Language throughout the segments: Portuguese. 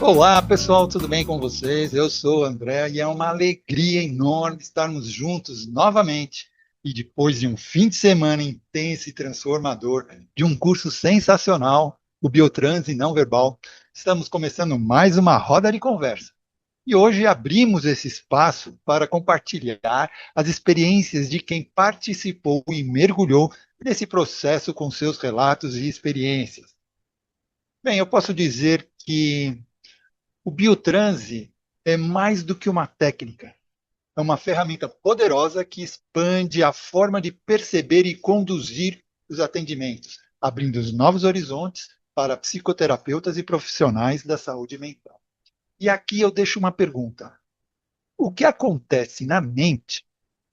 Olá, pessoal, tudo bem com vocês? Eu sou o André e é uma alegria enorme estarmos juntos novamente. E depois de um fim de semana intenso e transformador, de um curso sensacional, o Biotranse Não Verbal, estamos começando mais uma roda de conversa. E hoje abrimos esse espaço para compartilhar as experiências de quem participou e mergulhou nesse processo com seus relatos e experiências. Bem, eu posso dizer que o biotranse é mais do que uma técnica, é uma ferramenta poderosa que expande a forma de perceber e conduzir os atendimentos, abrindo os novos horizontes para psicoterapeutas e profissionais da saúde mental. E aqui eu deixo uma pergunta: o que acontece na mente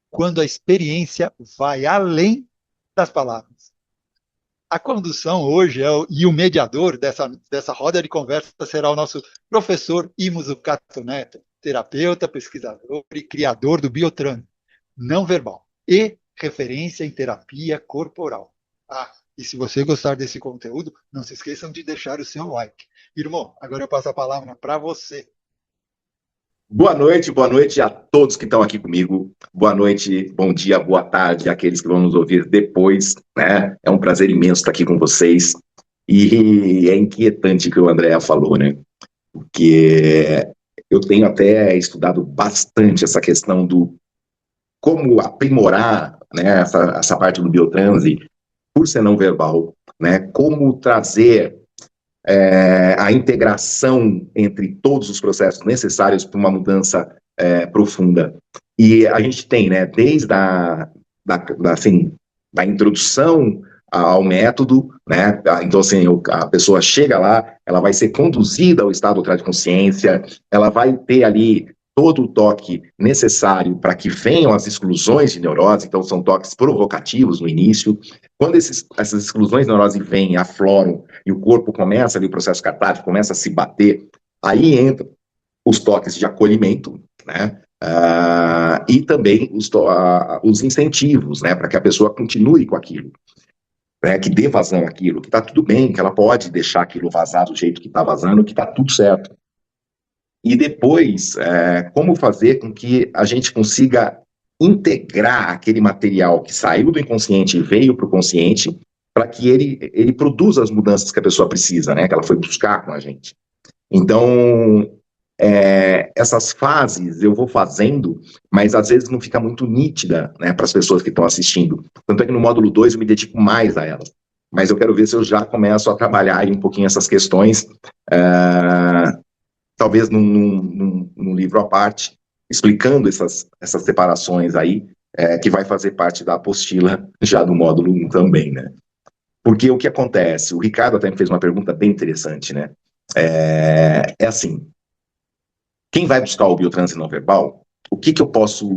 quando a experiência vai além das palavras? A condução hoje e o mediador dessa roda de conversa será o nosso professor Imo Zucato Neto, terapeuta, pesquisador e criador do Biotran não verbal e referência em terapia corporal. Ah, e se você gostar desse conteúdo, não se esqueçam de deixar o seu like. Irmão, agora eu passo a palavra para você. Boa noite a todos que estão aqui comigo. Boa noite, bom dia, boa tarde àqueles que vão nos ouvir depois, né? É um prazer imenso estar aqui com vocês. E é inquietante o que o André falou, né? Porque eu tenho até estudado bastante essa questão do como aprimorar, né, essa parte do biotranse por ser não verbal, né? Como trazer a integração entre todos os processos necessários para uma mudança profunda. E a gente tem, né, desde assim, da introdução ao método, né, então assim, a pessoa chega lá, ela vai ser conduzida ao estado de consciência, ela vai ter ali todo o toque necessário para que venham as exclusões de neurose, então são toques provocativos no início. Quando essas exclusões de neurose vêm, afloram, e o corpo começa ali, o processo catártico começa a se bater, aí entram os toques de acolhimento, né? E também os incentivos, né? Para que a pessoa continue com aquilo, né? Que dê vazão àquilo, que está tudo bem, que ela pode deixar aquilo vazar do jeito que está vazando, que está tudo certo. E depois, como fazer com que a gente consiga integrar aquele material que saiu do inconsciente e veio para o consciente, para que ele produza as mudanças que a pessoa precisa, né? Que ela foi buscar com a gente. Então, essas fases eu vou fazendo, mas às vezes não fica muito nítida, né, para as pessoas que estão assistindo. Tanto é que no módulo 2 eu me dedico mais a elas. Mas eu quero ver se eu já começo a trabalhar aí um pouquinho essas questões, talvez num livro à parte, explicando essas separações aí, que vai fazer parte da apostila já do módulo 1 também, né? Porque o que acontece? O Ricardo até me fez uma pergunta bem interessante, né? Assim, quem vai buscar o biotranse não verbal, o que que eu posso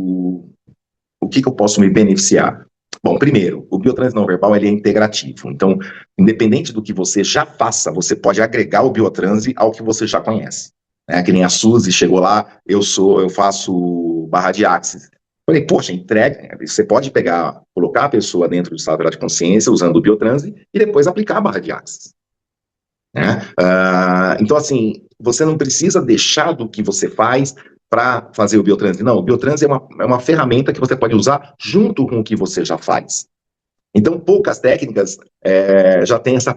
me beneficiar? Bom, primeiro, o biotranse não verbal ele é integrativo. Então, independente do que você já faça, você pode agregar o biotranse ao que você já conhece. Que nem a Suzy chegou lá, eu faço barra de axis. Falei, poxa, entrega, você pode pegar, colocar a pessoa dentro do estado de consciência usando o biotranse e depois aplicar a barra de axis. Né? Então, assim, você não precisa deixar do que você faz para fazer o biotranse. Não, o biotranse é uma ferramenta que você pode usar junto com o que você já faz. Então, poucas técnicas já têm essa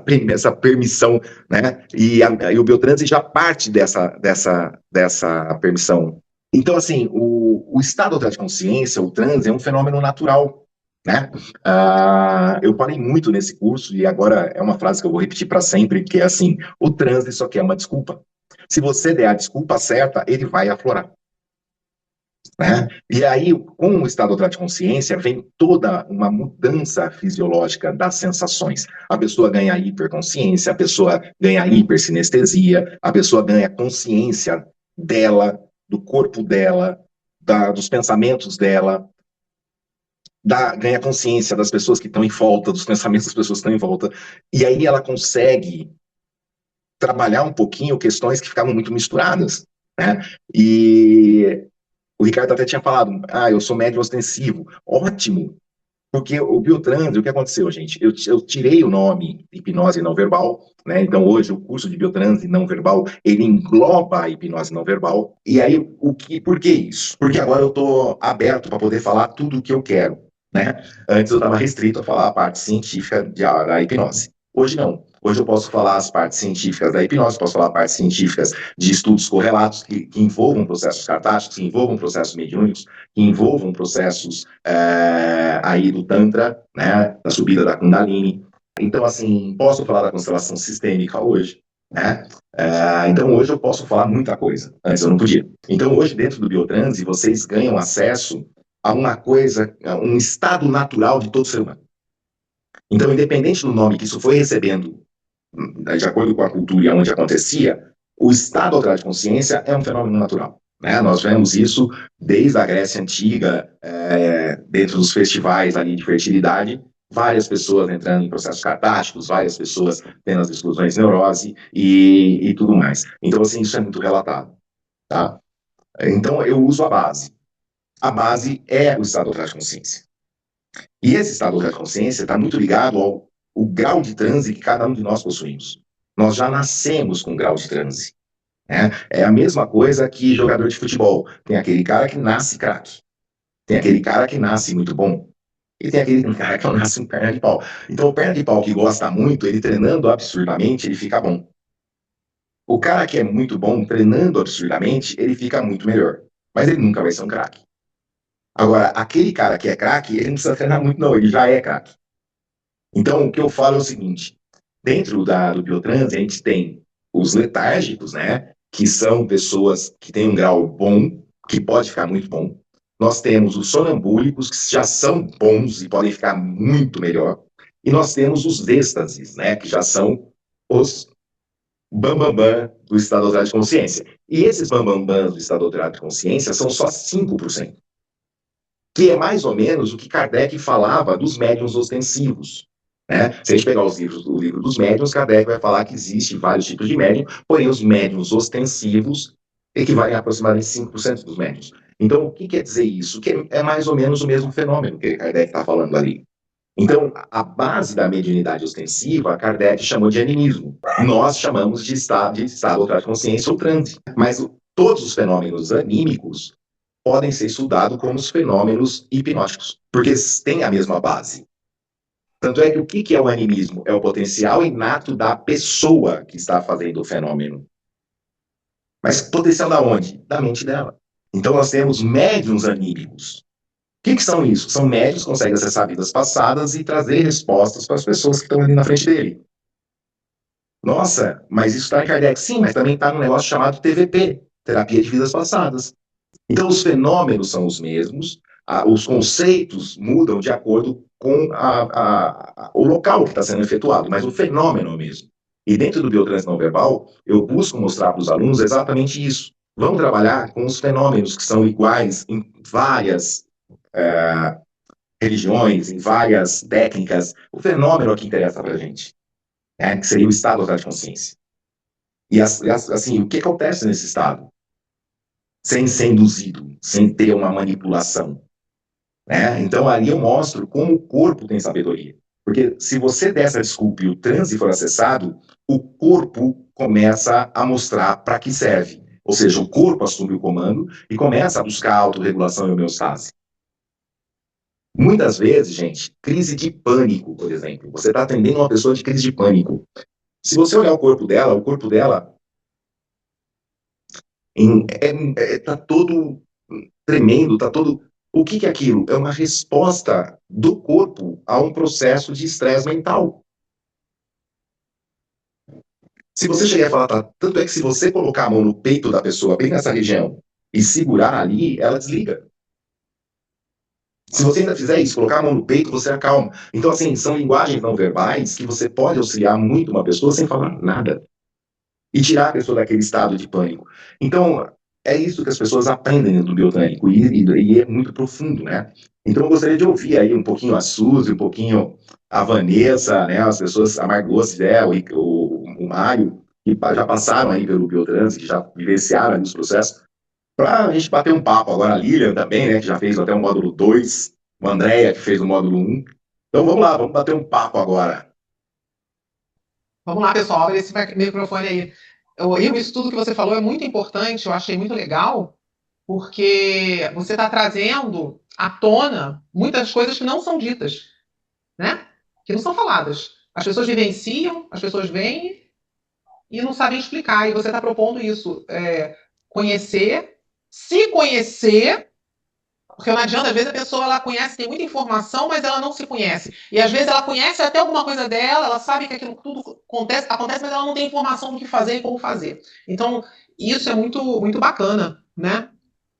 permissão, né? E o biotranse já parte dessa permissão. Então, assim, o estado de consciência, o transe, é um fenômeno natural, né? Eu falei muito nesse curso e agora é uma frase que eu vou repetir para sempre, que é assim: o transe só quer uma desculpa. Se você der a desculpa certa, ele vai aflorar. Né? E aí, com o estado de consciência, vem toda uma mudança fisiológica das sensações. A pessoa ganha hiperconsciência, a pessoa ganha hipersinestesia, a pessoa ganha consciência dela, do corpo dela, dos pensamentos dela, ganha consciência das pessoas que estão em volta, dos pensamentos das pessoas que estão em volta. E aí ela consegue trabalhar um pouquinho questões que ficavam muito misturadas. Né? E o Ricardo até tinha falado, eu sou médio ostensivo. Ótimo, Porque o biotranse, o que aconteceu, gente? Eu tirei o nome hipnose não verbal, né? Então, hoje, o curso de biotranse não verbal, ele engloba a hipnose não verbal. E aí, por que isso? Porque agora eu estou aberto para poder falar tudo o que eu quero, né? Antes eu estava restrito a falar a parte científica da hipnose. Hoje não. Hoje eu posso falar as partes científicas da hipnose, posso falar partes científicas de estudos correlatos que envolvam processos catárticos, que envolvam processos mediúnicos, que envolvam processos aí do Tantra, né, da subida da Kundalini. Então, assim, posso falar da constelação sistêmica hoje, né? Então, hoje eu posso falar muita coisa. Antes eu não podia. Então, hoje, dentro do Biotranse, vocês ganham acesso a uma coisa, a um estado natural de todo ser humano. Então, independente do nome que isso foi recebendo, de acordo com a cultura e onde acontecia, o estado alterado de consciência é um fenômeno natural. Né? Nós vemos isso desde a Grécia Antiga, dentro dos festivais ali de fertilidade, várias pessoas entrando em processos catárticos, várias pessoas tendo as explosões de neurose e tudo mais. Então, assim, isso é muito relatado. Tá? Então, eu uso a base. A base é o estado alterado de consciência. E esse estado alterado de consciência está muito ligado ao o grau de transe que cada um de nós possuímos. Nós já nascemos com grau de transe. Né? É a mesma coisa que jogador de futebol. Tem aquele cara que nasce craque. Tem aquele cara que nasce muito bom. E tem aquele cara que nasce um perna de pau. Então, o perna de pau que gosta muito, ele treinando absurdamente, ele fica bom. O cara que é muito bom treinando absurdamente, ele fica muito melhor. Mas ele nunca vai ser um craque. Agora, aquele cara que é craque, ele não precisa treinar muito, não. Ele já é craque. Então, o que eu falo é o seguinte: dentro do Biotranse, a gente tem os letárgicos, né? Que são pessoas que têm um grau bom, que pode ficar muito bom. Nós temos os sonambúlicos, que já são bons e podem ficar muito melhor. E nós temos os êxtases, né? Que já são os bambambam do estado alterado de consciência. E esses bambambãs do estado alterado de consciência são só 5%, que é mais ou menos o que Kardec falava dos médiuns ostensivos. Né? Se a gente pegar os livros do livro dos médiuns, Kardec vai falar que existe vários tipos de médium, porém os médiuns ostensivos equivalem a aproximadamente 5% dos médiuns. Então, o que quer dizer isso? Que é mais ou menos o mesmo fenômeno que Kardec está falando ali. Então, a base da mediunidade ostensiva, Kardec chamou de animismo. Nós chamamos de estado alterado de consciência ou transe. Mas todos os fenômenos anímicos podem ser estudados como os fenômenos hipnóticos, porque têm a mesma base. Tanto é que o que é o animismo? É o potencial inato da pessoa que está fazendo o fenômeno. Mas potencial da onde? Da mente dela. Então nós temos médiuns anímicos. O que são isso? São médiuns que conseguem acessar vidas passadas e trazer respostas para as pessoas que estão ali na frente dele. Nossa, mas isso está em Kardec? Sim, mas também está num negócio chamado TVP, Terapia de Vidas Passadas. Então, os fenômenos são os mesmos, os conceitos mudam de acordo com o local que está sendo efetuado, mas o fenômeno é o mesmo. E dentro do Biotranse não verbal, eu busco mostrar para os alunos exatamente isso. Vamos trabalhar com os fenômenos que são iguais em várias religiões, em várias técnicas. O fenômeno é que interessa para a gente, que seria o estado da consciência. E assim, o que acontece nesse estado? Sem ser induzido, sem ter uma manipulação. Né? Então, ali eu mostro como o corpo tem sabedoria. Porque se você der essa desculpa e o transe for acessado, o corpo começa a mostrar para que serve. Ou seja, o corpo assume o comando e começa a buscar a autorregulação e homeostase. Muitas vezes, gente, crise de pânico, por exemplo. Você está atendendo uma pessoa de crise de pânico. Se você olhar o corpo dela está todo tremendo, está todo... O que é aquilo? É uma resposta do corpo a um processo de estresse mental. Se você chegar a falar, tanto é que se você colocar a mão no peito da pessoa, bem nessa região, e segurar ali, ela desliga. Se você ainda fizer isso, colocar a mão no peito, você acalma. Então, assim, são linguagens não verbais que você pode auxiliar muito uma pessoa sem falar nada. E tirar a pessoa daquele estado de pânico. Então, é isso que as pessoas aprendem do biotânico, e é muito profundo, né? Então, eu gostaria de ouvir aí um pouquinho a Suzy, um pouquinho a Vanessa, né? As pessoas, a Margot, o Mário, que já passaram aí pelo biotranse, que já vivenciaram aí os processos, para a gente bater um papo. Agora a Lilian também, né? Que já fez até o módulo 2. uma Andrea, que fez o módulo 1. Então vamos lá, vamos bater um papo agora. Vamos lá, pessoal, abre esse microfone aí. Isso tudo que você falou é muito importante, eu achei muito legal, porque você está trazendo à tona muitas coisas que não são ditas, né? Que não são faladas. As pessoas vivenciam, as pessoas veem e não sabem explicar. E você está propondo isso, conhecer, se conhecer, porque não adianta, às vezes a pessoa ela conhece, tem muita informação, mas ela não se conhece. E às vezes ela conhece até alguma coisa dela, ela sabe que aquilo tudo acontece, mas ela não tem informação do que fazer e como fazer. Então, isso é muito, muito bacana, né?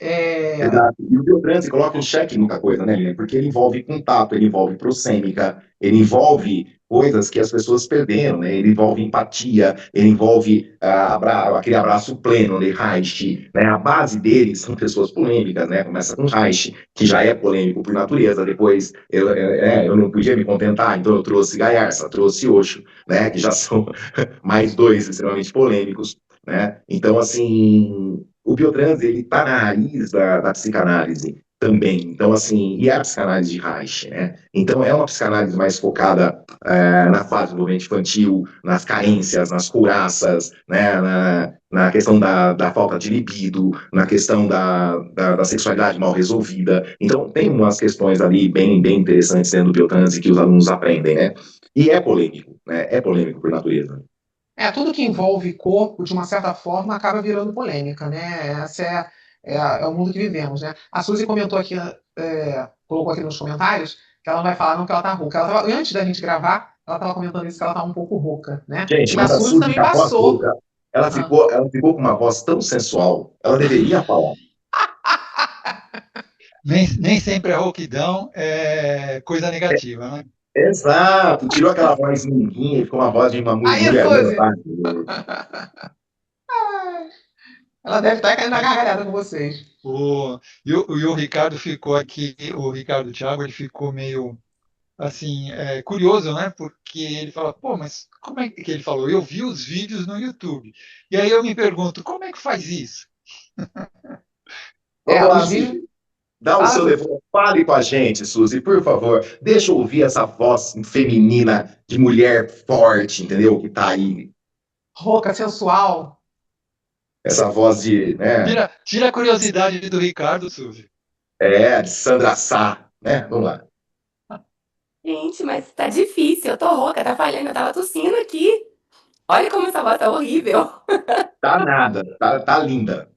É, Exato. E o biotrans coloca um cheque em muita coisa, né, Lilian? Porque ele envolve contato, ele envolve proxêmica, ele envolve coisas que as pessoas perderam, né? Ele envolve empatia, ele envolve aquele abraço pleno de Reich, né? A base dele são pessoas polêmicas, né? Começa com Reich, que já é polêmico por natureza, depois eu não podia me contentar, então eu trouxe Gaiarsa, trouxe Osho, né? Que já são mais dois extremamente polêmicos, né? Então, assim, o biotrans, ele está na raiz da psicanálise também. Então, assim, e é a psicanálise de Reich, né? Então, é uma psicanálise mais focada na fase do desenvolvimento infantil, nas carências, nas couraças, né? Na questão da falta de libido, na questão da sexualidade mal resolvida. Então, tem umas questões ali bem, bem interessantes dentro do biotrans que os alunos aprendem, né? E é polêmico, né? É polêmico por natureza. tudo que envolve corpo, de uma certa forma, acaba virando polêmica, né? Essa é o mundo que vivemos, né? A Suzy comentou aqui, colocou aqui nos comentários, que ela não vai falar não que ela tá rouca. Antes da gente gravar, ela estava comentando isso, que ela tá um pouco rouca, né? Gente, E a mas a Suzy Suzy também com a voz passou. rouca, Ah. ela ficou com uma voz tão sensual. Ela deveria falar. Nem sempre a rouquidão é coisa negativa, né? Exato, tirou aquela voz minguinha e ficou uma voz de uma Aí, mulher. Suzy! Tá? Ela deve estar caindo na gargalhada com vocês. E o Ricardo ficou aqui, o Ricardo Thiago, ele ficou meio assim, curioso, né? Porque ele fala, pô, mas como é que ele falou? Eu vi os vídeos no YouTube. E aí eu me pergunto, como é que faz isso? Vamos lá, Os vídeos. Suzy. Dá o Fala, seu Suzy. depoimento. Fale com a gente, Suzy, por favor. Deixa eu ouvir essa voz feminina de mulher forte, entendeu? Que tá aí. Rouca, sensual. Essa voz de, né? Tira a curiosidade do Ricardo, Suzy. De Sandra Sá, né? Vamos lá. Gente, mas tá difícil. Eu tô rouca, tá falhando. Eu tava tossindo aqui. Olha como essa voz tá horrível. Tá nada, tá linda.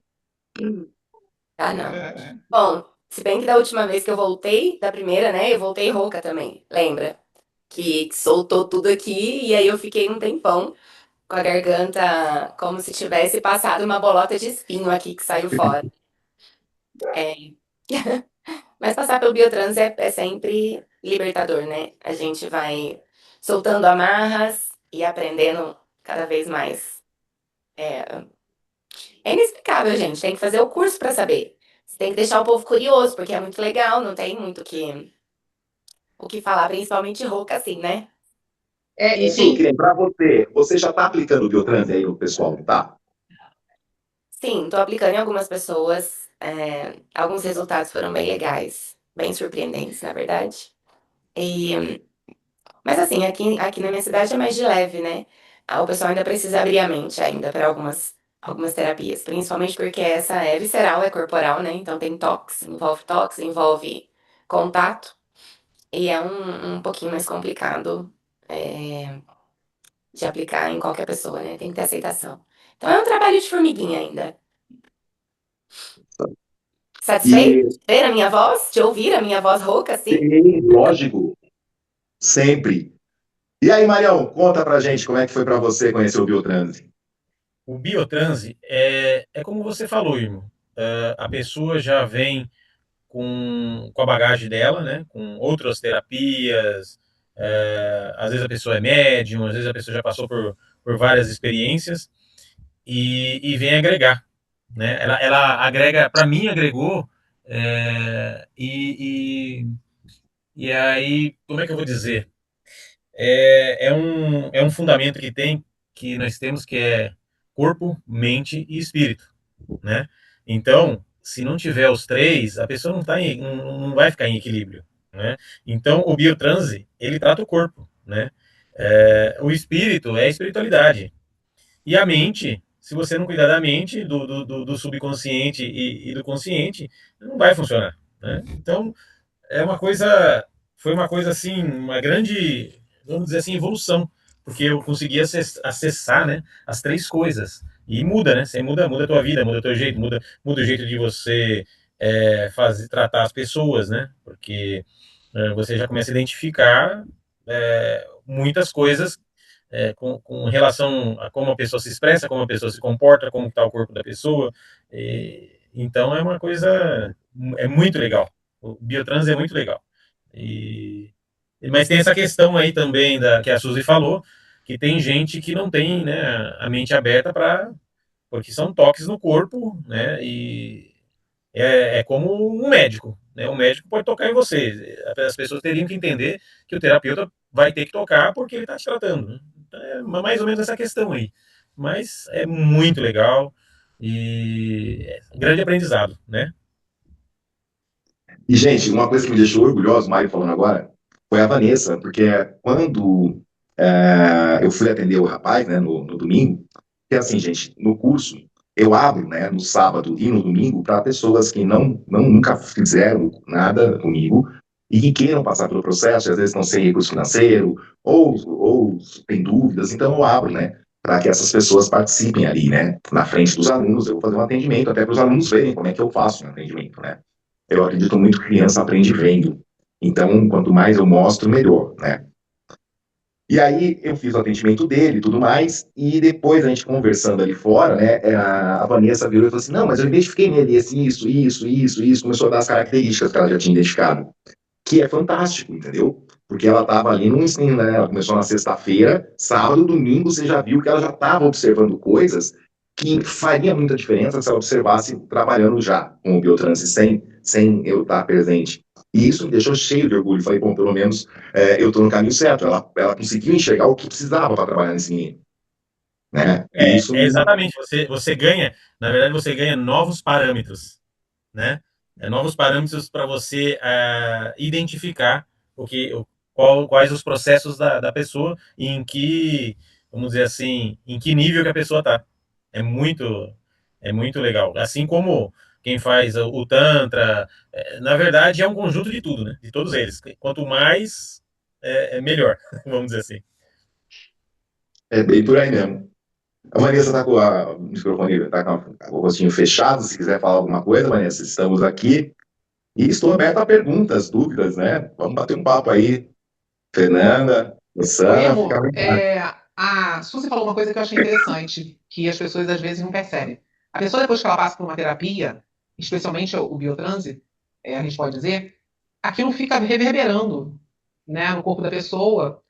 Ah, não. É, Bom, se bem que da última vez que eu voltei, da primeira, né, eu voltei rouca também. Lembra? Que soltou tudo aqui e aí eu fiquei um tempão com a garganta como se tivesse passado uma bolota de espinho aqui que saiu fora. É. Mas passar pelo Biotrans é sempre libertador, né? A gente vai soltando amarras e aprendendo cada vez mais. É, é inexplicável, gente. Tem que fazer o curso pra saber. Você tem que deixar o povo curioso, porque é muito legal, não tem muito o que falar, principalmente rouca assim, né? E Su, que tem. lembrar você já tá aplicando o Biotrans aí no pessoal, não tá? Sim, tô aplicando em algumas pessoas. Alguns resultados foram bem legais, bem surpreendentes, na verdade. E Mas assim, aqui na minha cidade é mais de leve, né? O pessoal ainda precisa abrir a mente ainda para algumas terapias, principalmente porque essa é visceral, é corporal, né? Então tem tox, envolve contato e é um pouquinho mais complicado é, de aplicar em qualquer pessoa, né? Tem que ter aceitação. Então é um trabalho de formiguinha ainda. Satisfeito E, de ver a minha voz, de ouvir a minha voz rouca assim? sim, lógico, sempre. E aí, Marião, conta pra gente como é que foi pra você conhecer o Biotrans. O biotranse é como você falou, irmão. A pessoa já vem com a bagagem dela, né? Com outras terapias. Às vezes a pessoa é médium, às vezes a pessoa já passou por várias experiências e vem agregar, né? Ela agrega, para mim agregou é, e, e aí, como é que eu vou dizer? É um fundamento que nós temos que é corpo, mente e espírito, né? Então, se não tiver os três, a pessoa não vai ficar em equilíbrio, né? Então, o biotranse, ele trata o corpo, né? O espírito é a espiritualidade. E a mente, se você não cuidar da mente, do subconsciente e do consciente, não vai funcionar, né? Então, é uma coisa, foi uma coisa assim, uma grande, vamos dizer assim, evolução, porque eu consegui acessar, né, as três coisas. E muda, né? Você muda a tua vida, muda o teu jeito, muda o jeito de você tratar as pessoas, né? Porque você já começa a identificar muitas coisas com relação a como a pessoa se expressa, como a pessoa se comporta, como está o corpo da pessoa. Então é uma coisa, é muito legal. O biotrans é muito legal. E, mas tem essa questão aí também que a Suzy falou, que tem gente que não tem, né, a mente aberta para, porque são toques no corpo, né, e é como um médico, né? O médico pode tocar em você. As pessoas teriam que entender que o terapeuta vai ter que tocar porque ele está te tratando, né? Então, é mais ou menos essa questão aí. Mas é muito legal e é um grande aprendizado, né? E, gente, uma coisa que me deixou orgulhoso, Mário falando agora, foi a Vanessa, porque quando eu fui atender o rapaz, né, no domingo, que é assim, gente, no curso, eu abro, né, no sábado e no domingo para pessoas que nunca fizeram nada comigo e que queiram passar pelo processo, às vezes estão sem recurso financeiro ou tem dúvidas, então eu abro, né, para que essas pessoas participem ali, né, na frente dos alunos, eu vou fazer um atendimento até para os alunos verem como é que eu faço um atendimento, né. Eu acredito muito que criança aprende vendo. Então, quanto mais eu mostro, melhor, né? E aí eu fiz o atendimento dele e tudo mais, e depois a gente conversando ali fora, né, a Vanessa virou e falou assim, não, mas eu identifiquei nele isso, começou a dar as características que ela já tinha identificado, que é fantástico, entendeu? Porque ela estava ali no ensino, né, ela começou na sexta-feira, sábado, domingo, você já viu que ela já estava observando coisas que faria muita diferença se ela observasse trabalhando já com o biotrans sem eu estar presente. E isso me deixou cheio de orgulho. Falei, bom, pelo menos eu estou no caminho certo. Ela conseguiu enxergar o que precisava para trabalhar nesse menino, né? E isso Exatamente, você ganha, na verdade, você ganha novos parâmetros, né? Novos parâmetros para você identificar o que, quais os processos da pessoa e em que, vamos dizer assim, em que nível que a pessoa está. É muito, é muito legal. Assim como quem faz o Tantra, na verdade é um conjunto de tudo, né? De todos eles. Quanto mais, melhor, vamos dizer assim. é bem por aí mesmo. A Vanessa está com o microfone, tá com o rostinho fechado. Se quiser falar alguma coisa, Vanessa, estamos aqui. E estou aberto a perguntas, dúvidas, né? Vamos bater um papo aí. Fernanda, Ô, Luciana, fica à Imo, vontade. a Suzy falou uma coisa que eu achei interessante, que as pessoas às vezes não percebem. A pessoa, depois que ela passa por uma terapia, especialmente o biotranse, a gente pode dizer, aquilo fica reverberando, né, no corpo da pessoa,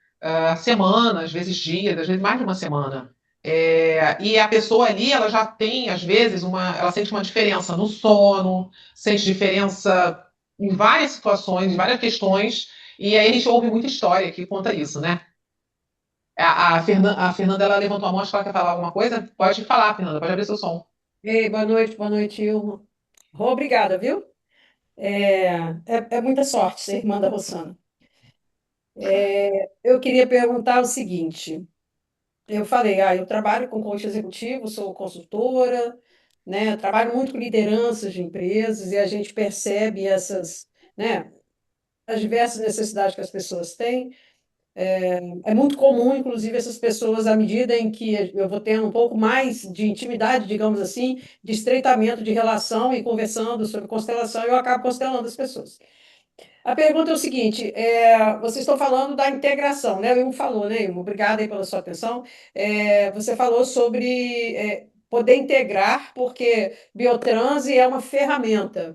semanas, às vezes dias, às vezes mais de uma semana. E a pessoa ali, ela já tem, às vezes, ela sente uma diferença no sono, sente diferença em várias situações, em várias questões, e aí a gente ouve muita história que conta isso, né? A Fernanda, ela levantou a mão, acho que ela quer falar alguma coisa? Pode falar, Fernanda, pode abrir seu som. Ei, boa noite, Ilma. Obrigada, viu? É muita sorte ser irmã da Rossana. Eu queria perguntar o seguinte: eu falei, eu trabalho com coach executivo, sou consultora, né? Trabalho muito com lideranças de empresas e a gente percebe essas, né, as diversas necessidades que as pessoas têm. É muito comum, inclusive, essas pessoas, à medida em que eu vou tendo um pouco mais de intimidade, digamos assim, de estreitamento de relação e conversando sobre constelação, eu acabo constelando as pessoas. A pergunta é o seguinte: vocês estão falando da integração, né? O Ilmo falou, né, Ilmo? Obrigada aí pela sua atenção. Você falou sobre poder integrar, porque biotranse é uma ferramenta.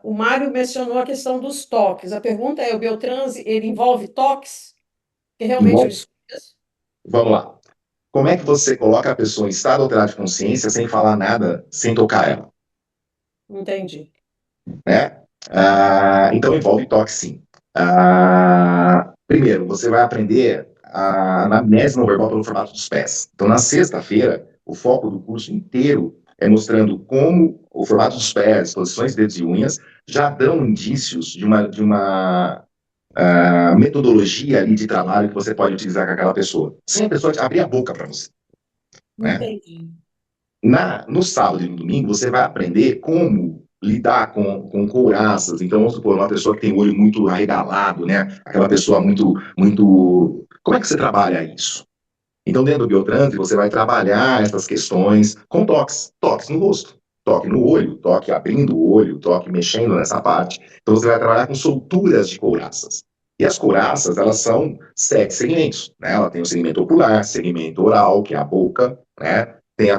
O Mário mencionou a questão dos toques. A pergunta é: o biotranse, ele envolve toques? Que realmente eu Bom, esqueço. vamos lá. Como é que você coloca a pessoa em estado alterado de consciência sem falar nada, sem tocar ela, Entendi. né? Então envolve toque, sim. Primeiro, você vai aprender a anamnese não verbal pelo formato dos pés. Então, na sexta-feira, o foco do curso inteiro é mostrando como o formato dos pés, posições de dedos e unhas, já dão indícios de uma metodologia ali de trabalho que você pode utilizar com aquela pessoa, sem a pessoa abrir a boca para você, né? Entendi. No sábado e no domingo, você vai aprender como lidar com couraças. Então, vamos supor, uma pessoa que tem o olho muito arregalado, né? Aquela pessoa muito. Como é que você trabalha isso? Então, dentro do Biotrans, você vai trabalhar essas questões com toques. Toques no rosto, toque no olho, toque abrindo o olho, toque mexendo nessa parte. Então, você vai trabalhar com solturas de couraças. E as couraças, elas são 7 segmentos, né? Ela tem o segmento ocular, segmento oral, que é a boca, né? Tem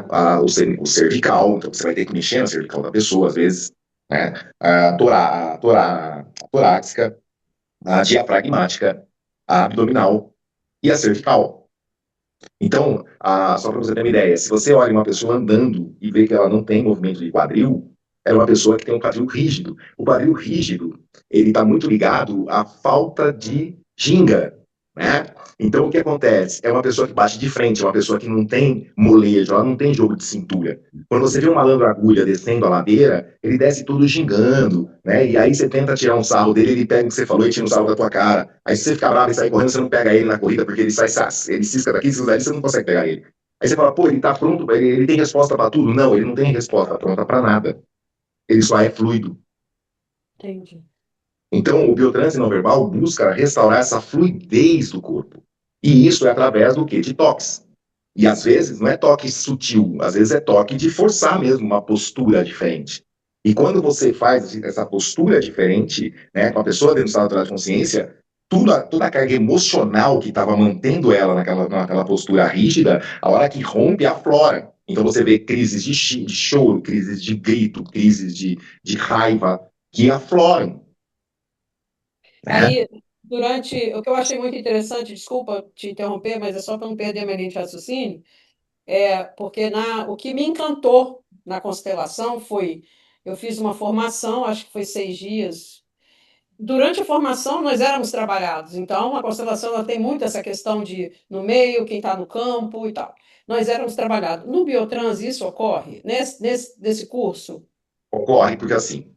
o cervical, então você vai ter que mexer no cervical da pessoa, às vezes, né? A torácica, a diafragmática, a abdominal e a cervical. Então, só para você ter uma ideia, se você olha uma pessoa andando e vê que ela não tem movimento de quadril, é uma pessoa que tem um quadril rígido. O quadril rígido, ele está muito ligado à falta de ginga, né? Então, o que acontece? É uma pessoa que bate de frente, é uma pessoa que não tem molejo, ela não tem jogo de cintura. Quando você vê um malandro agulha descendo a ladeira, ele desce tudo gingando, né? E aí você tenta tirar um sarro dele, ele pega o que você falou e tira um sarro da tua cara. Aí se você ficar bravo e sair correndo, você não pega ele na corrida, porque ele cisca daqui, cisca dali, você não consegue pegar ele. Aí você fala, pô, ele tá pronto, ele tem resposta para tudo? Não, ele não tem resposta pronta para nada. Ele só é fluido. Entendi. Então, o biotranse não verbal busca restaurar essa fluidez do corpo. E isso é através do quê? De toques. E às vezes não é toque sutil, às vezes é toque de forçar mesmo uma postura diferente. E quando você faz essa postura diferente, né, com a pessoa dentro do estado natural de consciência, toda a carga emocional que estava mantendo ela naquela postura rígida, a hora que rompe, aflora. Então você vê crises de choro, crises de grito, crises de raiva, que afloram. Né? Aí, o que eu achei muito interessante, desculpa te interromper, mas é só para não perder a minha linha de raciocínio, porque o que me encantou na constelação foi, eu fiz uma formação, acho que foi 6 dias. Durante a formação, nós éramos trabalhados, então a constelação ela tem muito essa questão de no meio, quem está no campo e tal. Nós éramos trabalhados. No Biotrans, isso ocorre? Nesse curso? Ocorre, porque assim,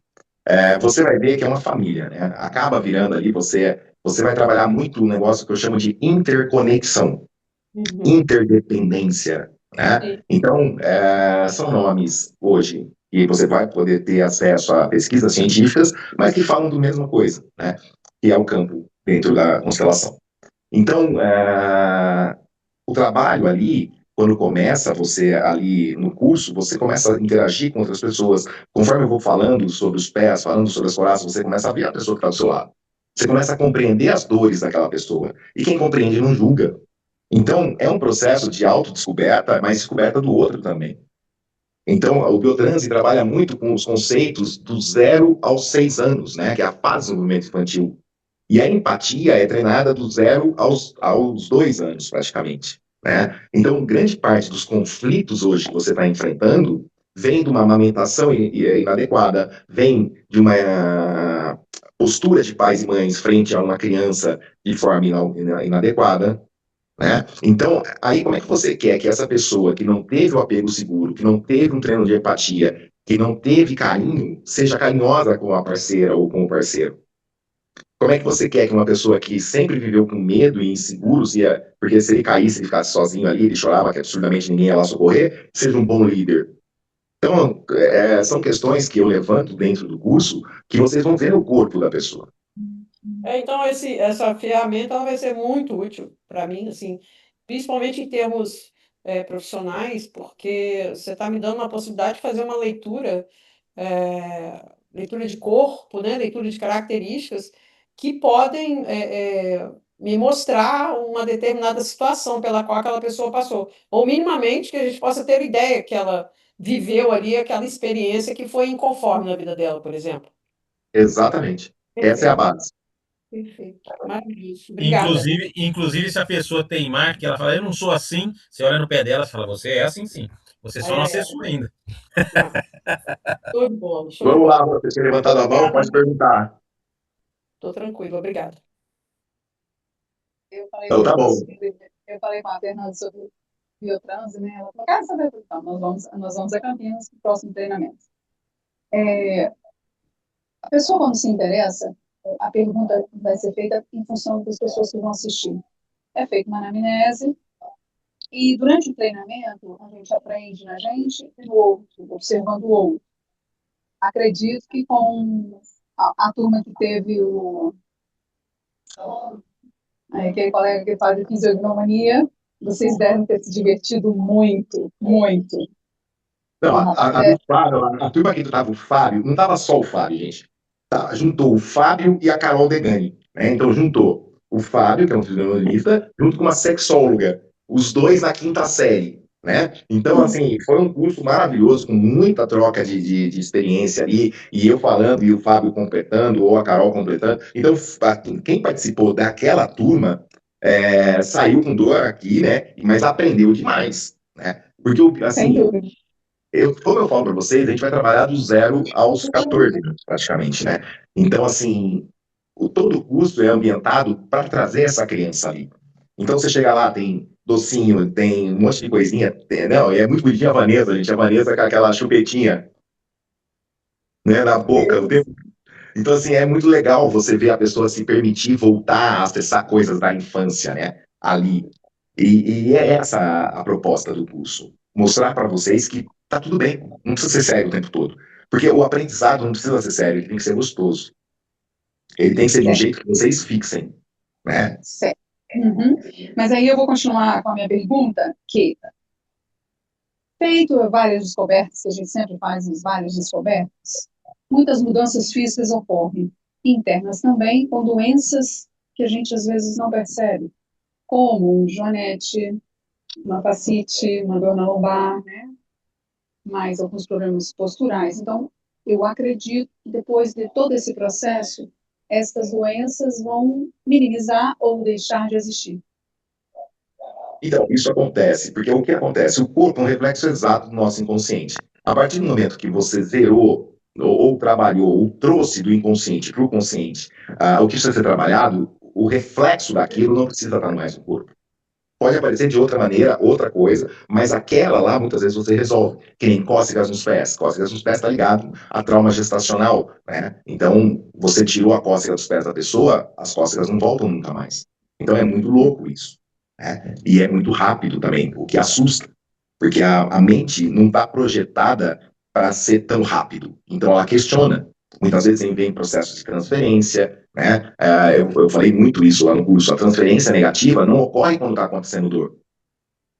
você vai ver que é uma família, né? Acaba virando ali, você vai trabalhar muito um negócio que eu chamo de interconexão, Uhum. interdependência, né? Sim. Então, são nomes hoje que você vai poder ter acesso a pesquisas científicas, mas que falam da mesma coisa, né? Que é o campo dentro da constelação. Então, o trabalho ali, quando começa você ali no curso, você começa a interagir com outras pessoas. Conforme eu vou falando sobre os pés, falando sobre as coraças, você começa a ver a pessoa que está do seu lado. Você começa a compreender as dores daquela pessoa. E quem compreende não julga. Então, é um processo de autodescoberta, mas descoberta do outro também. Então, o Biotranse trabalha muito com os conceitos do 0 aos 6 anos, né, que é a fase do movimento infantil. E a empatia é treinada do 0 aos 2 anos, praticamente. Né? Então, grande parte dos conflitos hoje que você está enfrentando vem de uma amamentação inadequada, vem de uma postura de pais e mães frente a uma criança de forma inadequada. Né? Então, aí como é que você quer que essa pessoa que não teve o apego seguro, que não teve um treino de empatia, que não teve carinho, seja carinhosa com a parceira ou com o parceiro? Como é que você quer que uma pessoa que sempre viveu com medo e inseguro, porque se ele caísse, ele ficasse sozinho ali, ele chorava que absurdamente ninguém ia lá socorrer, seja um bom líder? Então, são questões que eu levanto dentro do curso que vocês vão ver no corpo da pessoa. Então, essa ferramenta ela vai ser muito útil para mim, assim, principalmente em termos profissionais, porque você está me dando uma possibilidade de fazer uma leitura de corpo, né, leitura de características que podem me mostrar uma determinada situação pela qual aquela pessoa passou, ou minimamente que a gente possa ter ideia que ela viveu ali aquela experiência que foi inconforme na vida dela, por exemplo. Exatamente. Essa é a Perfeito, base. perfeito. Maravilhoso. Obrigada. Inclusive, se a pessoa teimar, que ela fala, eu não sou assim, você olha no pé dela e fala, você é assim sim. Você só não É, acessou ainda. não. Show de bola, show de Vamos bola. lá, você ter levantado a mão, pode Obrigada. perguntar. Estou tranquila, obrigada. Eu falei Então com tá a bom. eu falei com a Fernanda sobre Biotrans, né? Ela falou, cara, saber, então, nós vamos a Campinas para o próximo treinamento. A pessoa, quando se interessa, a pergunta vai ser feita em função das pessoas que vão assistir. É feita uma anamnese, e durante o treinamento, a gente aprende na gente e no outro, observando o outro. Acredito que com a turma que teve aquele colega que faz a fisiognomia, vocês devem ter se divertido muito, muito. Não, a turma que estava o Fábio, não estava só o Fábio, gente. Juntou o Fábio e a Carol Degani, né? Então juntou o Fábio, que é um fisionomista, junto com uma sexóloga, os dois na 5ª série, né? Então, assim, foi um curso maravilhoso, com muita troca de experiência ali, e eu falando, e o Fábio completando, ou a Carol completando. Então, quem participou daquela turma saiu com dor aqui, né? Mas aprendeu demais, né? Porque, assim, como eu falo para vocês, a gente vai trabalhar do 0 aos 14, praticamente, né? Então, assim, todo o curso é ambientado para trazer essa criança ali. Então, você chega lá, tem docinho, tem um monte de coisinha, não, é muito bonitinha a Vanessa, gente, a Vanessa com aquela chupetinha, né, na boca. Então, assim, é muito legal você ver a pessoa se permitir voltar a acessar coisas da infância, né, ali. E é essa a proposta do curso. Mostrar para vocês que tá tudo bem, não precisa ser sério o tempo todo. Porque o aprendizado não precisa ser sério, ele tem que ser gostoso. Ele tem que ser de um jeito que vocês fixem, né? Certo. Uhum. Mas aí eu vou continuar com a minha pergunta, que, feito várias descobertas, que a gente sempre faz várias descobertas, muitas mudanças físicas ocorrem, internas também, com doenças que a gente às vezes não percebe, como um joanete, uma fascite, uma dor na lombar, né? Mais alguns problemas posturais. Então, eu acredito que depois de todo esse processo, estas doenças vão minimizar ou deixar de existir. Então, isso acontece, porque o que acontece? O corpo é um reflexo exato do nosso inconsciente. A partir do momento que você zerou, ou trabalhou, ou trouxe do inconsciente para o consciente o que precisa ser trabalhado, o reflexo daquilo não precisa estar mais no corpo. Pode aparecer de outra maneira, outra coisa, mas aquela lá, muitas vezes, você resolve. Que nem cócegas nos pés. Cócegas nos pés está ligado a trauma gestacional, né? Então, você tirou a cócega dos pés da pessoa, as cócegas não voltam nunca mais. Então, é muito louco isso, né? E é muito rápido também, o que assusta. Porque a mente não está projetada para ser tão rápido. Então, ela questiona. Muitas vezes vem processos de transferência, né? Eu falei muito isso lá no curso. A transferência negativa não ocorre quando está acontecendo dor.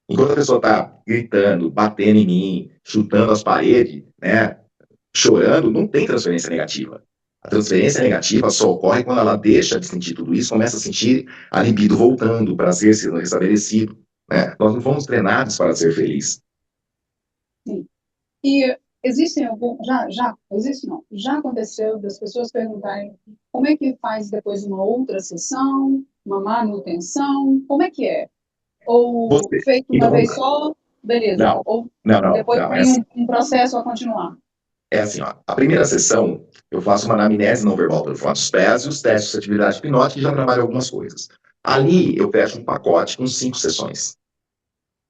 Enquanto a pessoa está gritando, batendo em mim, chutando as paredes, né? Chorando, não tem transferência negativa. A transferência negativa só ocorre quando ela deixa de sentir tudo isso, começa a sentir a libido voltando, o prazer sendo restabelecido, né? Nós não fomos treinados para ser felizes. Sim. E existem já aconteceu das pessoas perguntarem como é que faz depois de uma outra sessão, uma manutenção, como é que é? Ou feito uma vez só, beleza. Não, ou depois tem um processo a continuar. É assim, ó, a primeira sessão, eu faço uma anamnese não verbal pelo fato dos pés e os testes de atividade hipnótica e já trabalho algumas coisas. Ali, eu fecho um pacote com 5 sessões.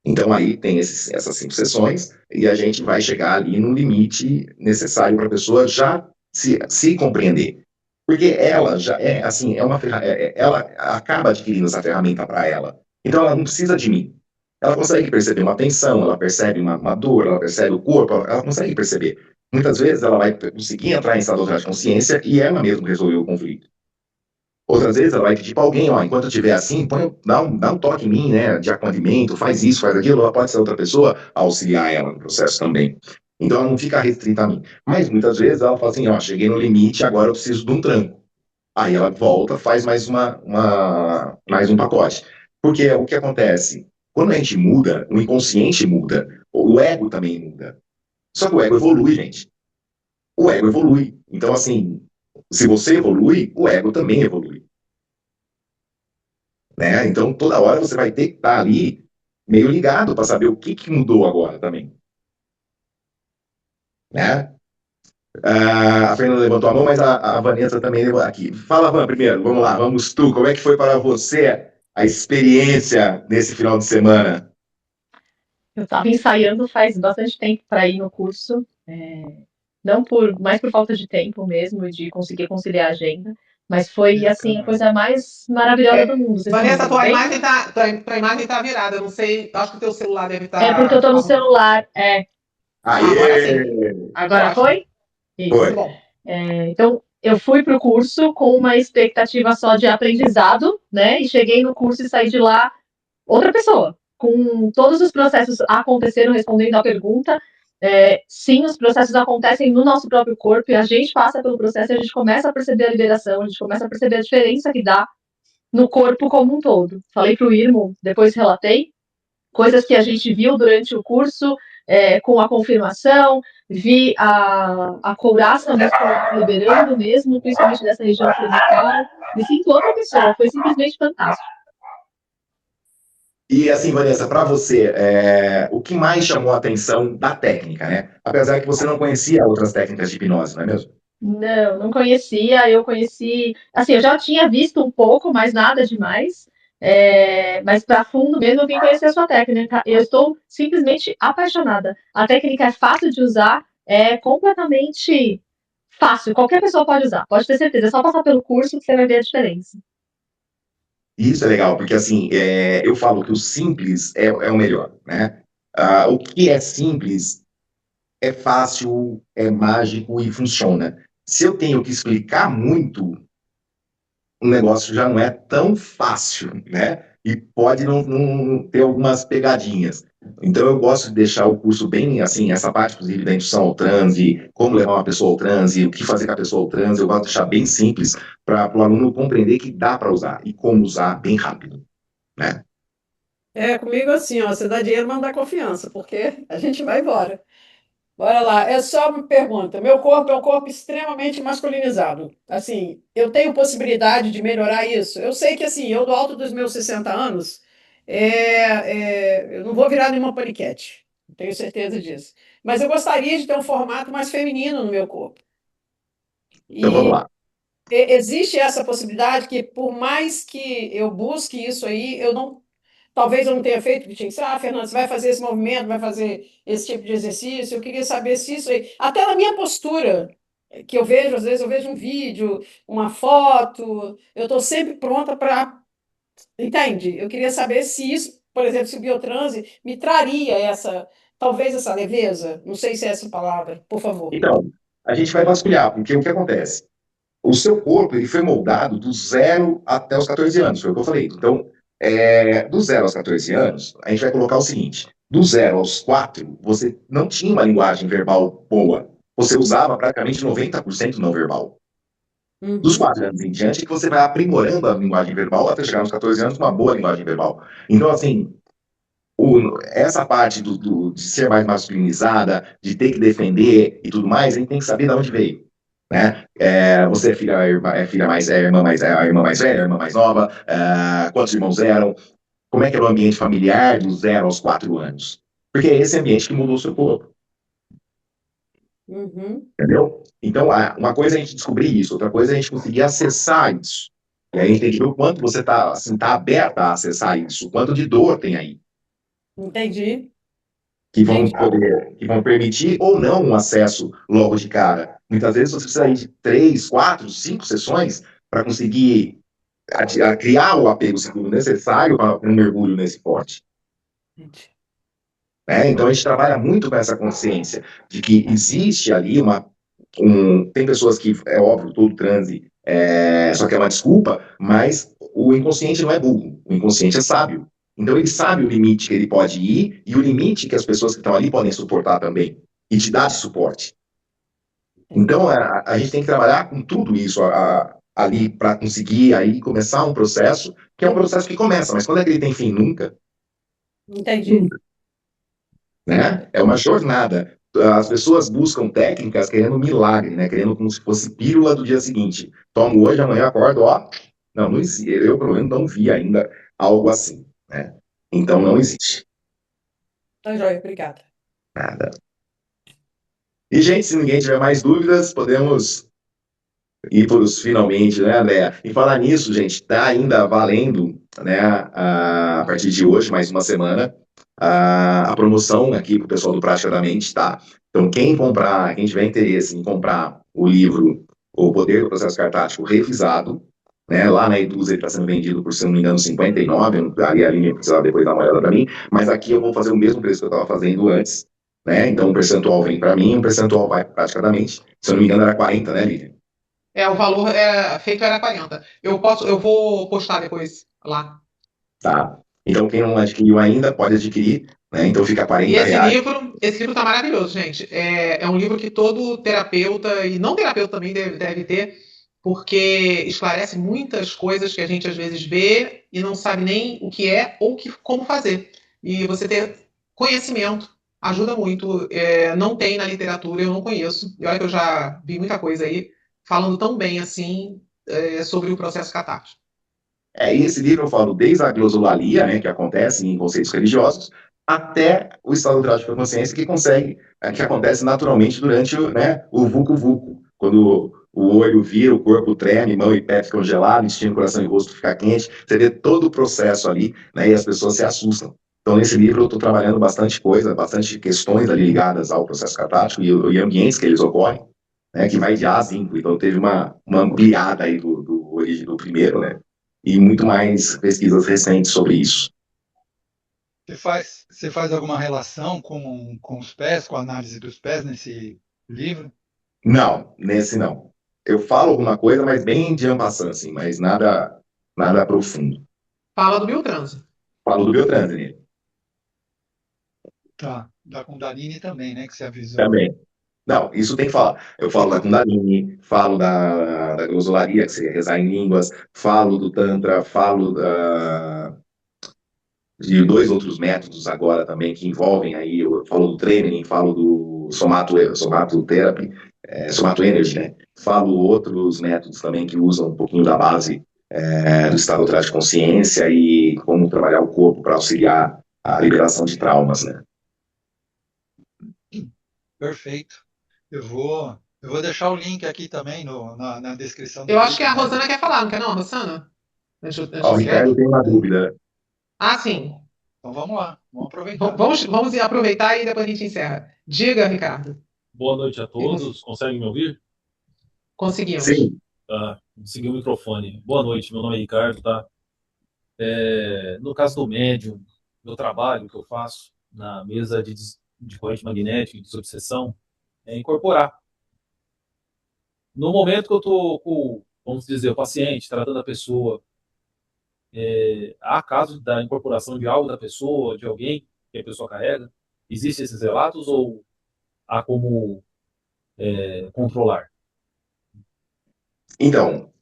Então, aí tem essas 5 sessões e a gente vai chegar ali no limite necessário para a pessoa já se compreender. Porque ela já é, assim, ela acaba adquirindo essa ferramenta para ela. Então, ela não precisa de mim. Ela consegue perceber uma tensão, ela percebe uma dor, ela percebe o corpo, ela consegue perceber. Muitas vezes ela vai conseguir entrar em estado de consciência e ela mesma resolver o conflito. Outras vezes ela vai pedir para alguém, ó, enquanto eu estiver assim, dá um toque em mim, né, de acolhimento, faz isso, faz aquilo, ela pode ser outra pessoa auxiliar ela no processo também. Então ela não fica restrita a mim. Mas muitas vezes ela fala assim, ó, cheguei no limite, agora eu preciso de um tranco. Aí ela volta, faz mais um pacote. Porque o que acontece? Quando a gente muda, o inconsciente muda, o ego também muda. Só que o ego evolui, gente. O ego evolui. Então, assim, se você evolui, o ego também evolui. Né? Então, toda hora você vai ter que estar ali meio ligado para saber o que mudou agora também. Né? A Fernanda levantou a mão, mas a Vanessa também levantou aqui. Fala, Van, primeiro. Vamos lá, vamos tu. Como é que foi para você a experiência nesse final de semana? Eu estava ensaiando faz bastante tempo para ir no curso, não mais por falta de tempo mesmo, de conseguir conciliar a agenda, mas foi assim a coisa mais maravilhosa do mundo. Vocês estão me Vanessa, ouvindo bem? tua imagem tá virada. Eu não sei, acho que o teu celular deve É porque eu estar. tô no celular. Agora sim. Agora Ótimo. foi? Isso. Muito bom. Então, eu fui para o curso com uma expectativa só de aprendizado, né? E cheguei no curso e saí de lá outra pessoa, com todos os processos aconteceram respondendo à pergunta. Sim, os processos acontecem no nosso próprio corpo e a gente passa pelo processo e a gente começa a perceber a liberação, a gente começa a perceber a diferença que dá no corpo como um todo. Falei para o Irmo, depois relatei, coisas que a gente viu durante o curso, com a confirmação, vi a couraça muscular liberando mesmo, principalmente dessa região cervical, me sinto outra pessoa, foi simplesmente fantástico. E assim, Vanessa, para você, o que mais chamou a atenção da técnica, né? Apesar que você não conhecia outras técnicas de hipnose, não é mesmo? Não conhecia. Eu conheci, assim, eu já tinha visto um pouco, mas nada demais. Mas para fundo mesmo, eu vim conhecer a sua técnica. Eu estou simplesmente apaixonada. A técnica é fácil de usar, é completamente fácil. Qualquer pessoa pode usar, pode ter certeza. É só passar pelo curso que você vai ver a diferença. Isso é legal, porque assim, eu falo que o simples é o melhor, né? O que é simples é fácil, é mágico e funciona. Se eu tenho que explicar muito, o negócio já não é tão fácil, né? E pode não ter algumas pegadinhas. Então, eu gosto de deixar o curso bem assim, essa parte, inclusive, da indução ao transe, como levar uma pessoa ao transe, o que fazer com a pessoa ao transe, eu gosto de deixar bem simples para o aluno compreender que dá para usar e como usar bem rápido, né? Comigo assim, ó, você dá dinheiro, mas não dá confiança, porque a gente vai embora. Bora lá, é só uma pergunta. Meu corpo é um corpo extremamente masculinizado. Assim, eu tenho possibilidade de melhorar isso? Eu sei que, assim, eu do alto dos meus 60 anos, eu não vou virar nenhuma paniquete, tenho certeza disso. Mas eu gostaria de ter um formato mais feminino no meu corpo. Então, vamos E lá. existe essa possibilidade que, por mais que eu busque isso aí, talvez eu não tenha feito, porque tinha que ser, Fernanda, você vai fazer esse movimento, vai fazer esse tipo de exercício. Eu queria saber se isso aí, até na minha postura, que eu vejo, às vezes eu vejo um vídeo, uma foto, eu estou sempre pronta para. Entende? Eu queria saber se isso, por exemplo, se o biotranse me traria talvez essa leveza. Não sei se é essa palavra, por favor. Então, a gente vai vasculhar, porque o que acontece? O seu corpo ele foi moldado do 0 até os 14 anos, foi o que eu falei. Então, do 0 aos 14 anos, a gente vai colocar o seguinte: do 0 aos 4, você não tinha uma linguagem verbal boa. Você usava praticamente 90% não verbal. Dos 4 anos em diante, que você vai aprimorando a linguagem verbal até chegar nos 14 anos com uma boa linguagem verbal. Então, assim, essa parte de ser mais masculinizada, de ter que defender e tudo mais, a gente tem que saber de onde veio. Né? Você é filha, a irmã mais velha, a irmã mais nova, quantos irmãos eram, como é que era o ambiente familiar do 0 aos 4 anos. Porque é esse ambiente que mudou o seu corpo. Entendeu? Então, uma coisa é a gente descobrir isso, outra coisa é a gente conseguir acessar isso. E aí a gente tem que ver o quanto você está assim, aberta a acessar isso, o quanto de dor tem aí. Entendi. Que vão permitir ou não um acesso logo de cara. Muitas vezes você precisa ir de 3, 4, 5 sessões para conseguir criar o apego seguro necessário para um mergulho nesse porte. Então a gente trabalha muito com essa consciência de que existe ali tem pessoas que, é óbvio, todo transe só que é uma desculpa, mas o inconsciente não é burro, o inconsciente é sábio. Então ele sabe o limite que ele pode ir e o limite que as pessoas que estão ali podem suportar também, e te dá de suporte. Então a gente tem que trabalhar com tudo isso ali para conseguir aí começar um processo, que é um processo que começa, mas quando é que ele tem fim? Nunca. Entendi. Né? É uma jornada. As pessoas buscam técnicas querendo milagre, né? Querendo como se fosse pílula do dia seguinte. Tomo hoje, amanhã acordo, ó. Não existe. Eu, pelo menos, não vi ainda algo assim, né? Então, não existe. Tá joia, obrigada. Nada. E, gente, se ninguém tiver mais dúvidas, podemos ir para os finalmente, né, André? E falar nisso, gente, tá ainda valendo, né, a partir de hoje, mais uma semana, a promoção aqui para o pessoal do Praticamente, tá? Então, quem tiver interesse em comprar o livro O Poder do Processo Cartático revisado, né, lá na Eduz ele está sendo vendido por, se não me engano, 59, aí a linha precisava depois dar uma olhada para mim, mas aqui eu vou fazer o mesmo preço que eu estava fazendo antes, né? Então, um percentual vem para mim, um percentual vai praticamente. Se eu não me engano, era 40, né, Lívia? O valor feito era 40. Eu vou postar depois lá. Tá. Então, quem não adquiriu ainda, pode adquirir, né? Então, fica E R$ 40. esse livro tá maravilhoso, gente. É um livro que todo terapeuta, e não terapeuta também deve ter, porque esclarece muitas coisas que a gente às vezes vê e não sabe nem o que é ou como fazer. E você ter conhecimento ajuda muito. Não tem na literatura, eu não conheço. E olha que eu já vi muita coisa aí falando tão bem assim sobre o processo catártico. E esse livro eu falo desde a glosolalia, né, que acontece em conceitos religiosos, até o estado de trágico de consciência que acontece naturalmente durante né, o vucu-vucu, quando o olho vira, o corpo treme, mão e pé ficam gelados, intestino, coração e rosto fica quente, você vê todo o processo ali, né, e as pessoas se assustam. Então, nesse livro eu estou trabalhando bastante coisa, bastante questões ali ligadas ao processo catártico e ambientes que eles ocorrem, né, que vai de A a Zinco. Então, teve uma ampliada aí do primeiro, né, e muito mais pesquisas recentes sobre isso. Você faz alguma relação com os pés, com a análise dos pés nesse livro? Não, nesse não. Eu falo alguma coisa, mas bem de en passant, assim, mas nada profundo. Fala do biotranse. Falo do Beltrame nele. Tá. Da Kundalini também, né? Que você avisou. Também. Não, isso tem que falar. Eu falo da Kundalini, falo da glosolaria, que seria rezar em línguas, falo do Tantra, falo de dois outros métodos agora também que envolvem aí, eu falo do training, falo do somato therapy, somato energy, né? Falo outros métodos também que usam um pouquinho da base do estado atrás de consciência e como trabalhar o corpo para auxiliar a liberação de traumas, né? Perfeito. Eu vou deixar o link aqui também na descrição do Eu acho que vídeo, a né? Rosana quer falar, não quer não, Rosana? Antes Ó, o de Ricardo encerrar. tem uma dúvida. Ah, sim. Então vamos lá, vamos aproveitar. Vamos aproveitar e depois a gente encerra. Diga, Ricardo. Boa noite a todos. Conseguem me ouvir? Conseguimos. Sim. Consegui o microfone. Boa noite, meu nome é Ricardo, tá? No caso do médium, meu trabalho que eu faço na mesa de corrente magnética e de desobsessão é incorporar. No momento que eu estou com, vamos dizer, o paciente, tratando a pessoa, há caso da incorporação de algo da pessoa, de alguém que a pessoa carrega? Existem esses relatos ou há como controlar? Então,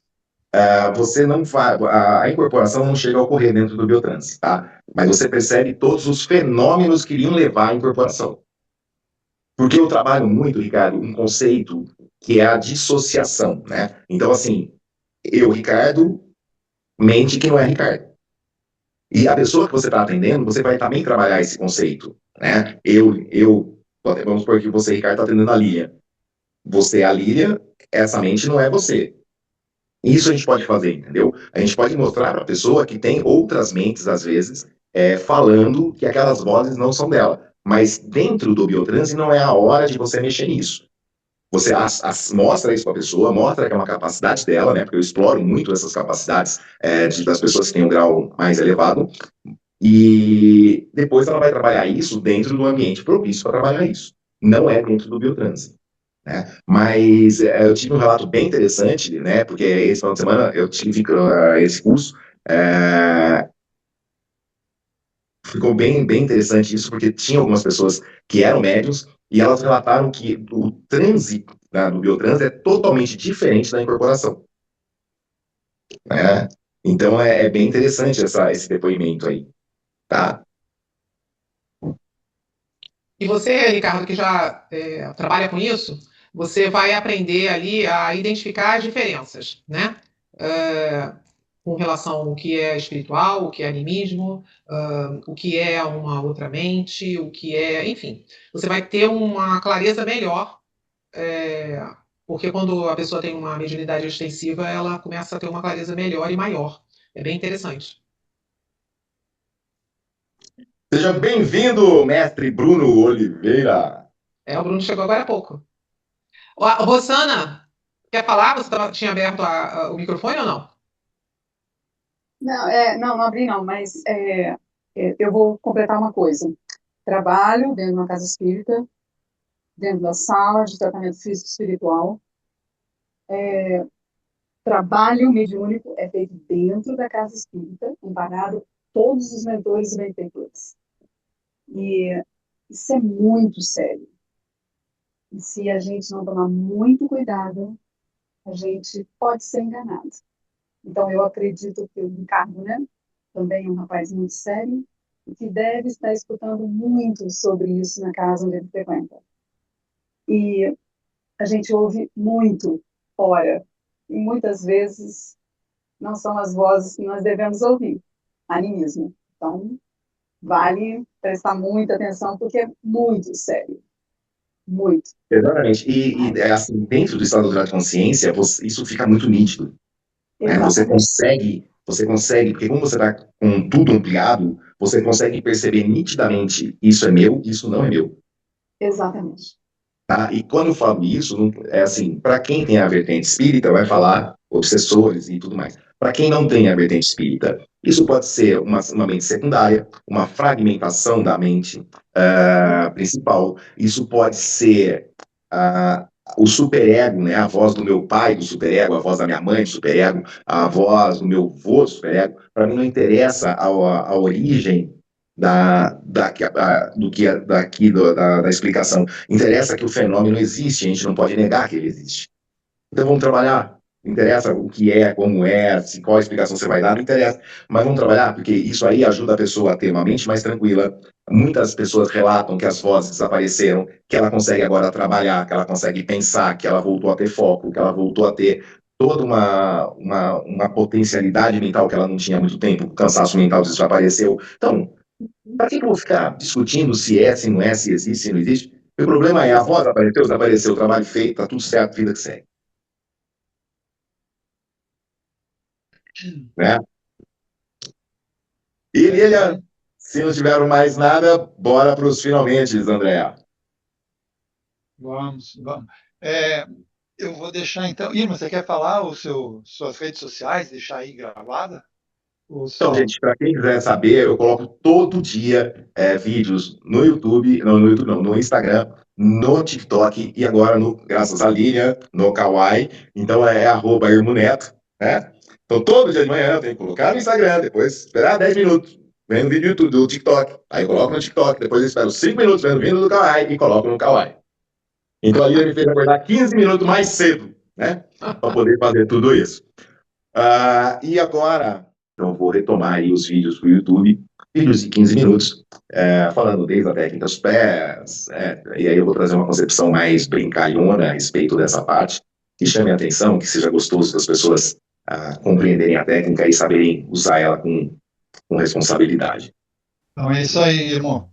você não faz, a incorporação não chega a ocorrer dentro do biotranse, tá? Mas você percebe todos os fenômenos que iriam levar à incorporação. Porque eu trabalho muito, Ricardo, um conceito que é a dissociação, né? Então, assim, eu, Ricardo, mente que não é Ricardo. E a pessoa que você está atendendo, você vai também trabalhar esse conceito, né? Vamos supor que você, Ricardo, está atendendo a Lília. Você é a Lília, essa mente não é você. Isso a gente pode fazer, entendeu? A gente pode mostrar para a pessoa que tem outras mentes, às vezes, falando que aquelas vozes não são dela. Mas dentro do biotranse não é a hora de você mexer nisso. Você mostra isso para a pessoa, mostra que é uma capacidade dela, né? Porque eu exploro muito essas capacidades das pessoas que têm um grau mais elevado. E depois ela vai trabalhar isso dentro do ambiente propício para trabalhar isso. Não é dentro do biotranse. Né? Mas eu tive um relato bem interessante, né? Porque esse final de semana eu tive esse curso. Ficou bem interessante isso, porque tinha algumas pessoas que eram médiums e elas relataram que o transe, né, do biotranse é totalmente diferente da incorporação. Né? Então é bem interessante esse depoimento aí. Tá? E você, Ricardo, que já trabalha com isso, você vai aprender ali a identificar as diferenças, né? Com relação ao que é espiritual, o que é animismo, o que é uma outra mente, o que é. Enfim, você vai ter uma clareza melhor, porque quando a pessoa tem uma mediunidade extensiva, ela começa a ter uma clareza melhor e maior. É bem interessante. Seja bem-vindo, mestre Bruno Oliveira. O Bruno chegou agora há pouco. Rosana, quer falar? Você tinha aberto o microfone ou não? Não abri não, mas eu vou completar uma coisa. Trabalho dentro de uma casa espírita, dentro da sala de tratamento físico e espiritual. Trabalho mediúnico é feito dentro da casa espírita, comparado a todos os mentores e benfeitores. E isso é muito sério. E se a gente não tomar muito cuidado, a gente pode ser enganado. Então, eu acredito que o Ricardo, né, também é um rapaz muito sério e que deve estar escutando muito sobre isso na casa onde ele frequenta. E a gente ouve muito fora, e muitas vezes não são as vozes que nós devemos ouvir, animismo. Então, vale prestar muita atenção, porque é muito sério. Muito. Exatamente. Assim, dentro do estado de consciência, isso fica muito nítido. Né? Você consegue, porque como você está com tudo ampliado, você consegue perceber nitidamente isso é meu, isso não é meu. Exatamente. Tá? E quando eu falo isso, é assim, para quem tem a vertente espírita, vai falar obsessores e tudo mais. Para quem não tem a vertente espírita, isso pode ser uma mente secundária, uma fragmentação da mente principal. Isso pode ser o superego, né? A voz do meu pai do superego, a voz da minha mãe do superego, a voz do meu avô do superego. Para mim não interessa a origem da explicação. Interessa que o fenômeno existe, a gente não pode negar que ele existe. Então vamos trabalhar. Não interessa o que é, como é, qual a explicação você vai dar, não interessa. Mas vamos trabalhar, porque isso aí ajuda a pessoa a ter uma mente mais tranquila. Muitas pessoas relatam que as vozes desapareceram, que ela consegue agora trabalhar, que ela consegue pensar, que ela voltou a ter foco, que ela voltou a ter toda uma potencialidade mental que ela não tinha há muito tempo, o cansaço mental desapareceu. Então, para que eu vou ficar discutindo se é, se não é, se existe, se não existe? O problema é a voz apareceu, desapareceu, o trabalho feito, tá tudo certo, vida que segue. Né? E Lilian, se não tiveram mais nada, bora para os finalmente, Andréa. Vamos. Eu vou deixar então. Irmã, você quer falar suas redes sociais, deixar aí gravada? Então, gente, para quem quiser saber, eu coloco todo dia vídeos no YouTube, no Instagram, no TikTok e agora, graças a Lilian, no Kawaii. Então é @irmoneto, né? Então todo dia de manhã eu tenho que colocar no Instagram, depois esperar 10 minutos, vendo vídeo do YouTube, do TikTok. Aí eu coloco no TikTok, depois eu espero 5 minutos vendo vídeo do Kawaii e coloco no Kawaii. Então a Lilian me fez acordar 15 minutos mais cedo, né? Para poder fazer tudo isso. E agora, então, eu vou retomar aí os vídeos para o YouTube, vídeos de 15 minutos, falando desde a técnica dos pés, e aí eu vou trazer uma concepção mais brincalhona a respeito dessa parte, que chame a atenção, que seja gostoso das pessoas compreenderem a técnica e saberem usar ela com responsabilidade. Então é isso aí, irmão.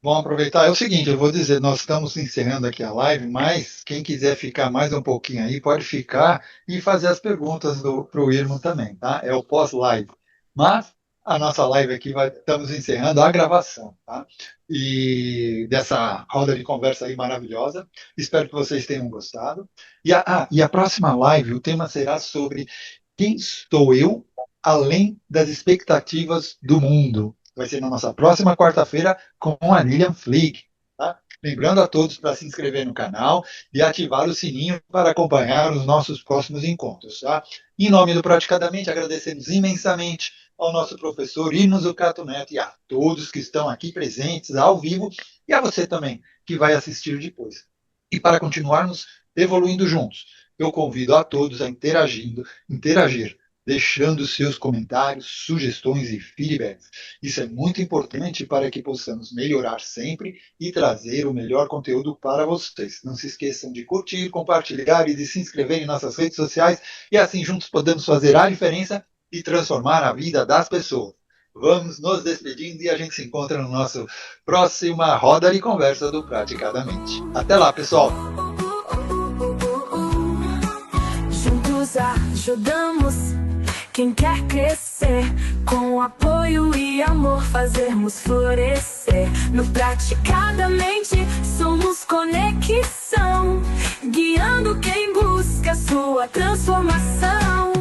Vamos aproveitar. É o seguinte, eu vou dizer, nós estamos encerrando aqui a live, mas quem quiser ficar mais um pouquinho aí, pode ficar e fazer as perguntas para o irmão também, tá? É o pós-live. Mas a nossa live aqui, estamos encerrando a gravação, tá? E dessa roda de conversa aí maravilhosa. Espero que vocês tenham gostado. E a próxima live, o tema será sobre quem sou eu além das expectativas do mundo. Vai ser na nossa próxima quarta-feira com a Lilian Flick. Tá? Lembrando a todos para se inscrever no canal e ativar o sininho para acompanhar os nossos próximos encontros. Tá? Em nome do Praticadamente, agradecemos imensamente ao nosso professor Irmos Zucato Neto e a todos que estão aqui presentes ao vivo e a você também que vai assistir depois. E para continuarmos evoluindo juntos, eu convido a todos a interagir, deixando seus comentários, sugestões e feedbacks. Isso é muito importante para que possamos melhorar sempre e trazer o melhor conteúdo para vocês. Não se esqueçam de curtir, compartilhar e de se inscrever em nossas redes sociais e assim juntos podemos fazer a diferença e transformar a vida das pessoas. Vamos nos despedindo e a gente se encontra no nosso próxima roda de conversa do Praticadamente. Até lá, pessoal! Juntos ajudamos quem quer crescer com apoio e amor fazermos florescer. No Praticadamente somos conexão, guiando quem busca sua transformação.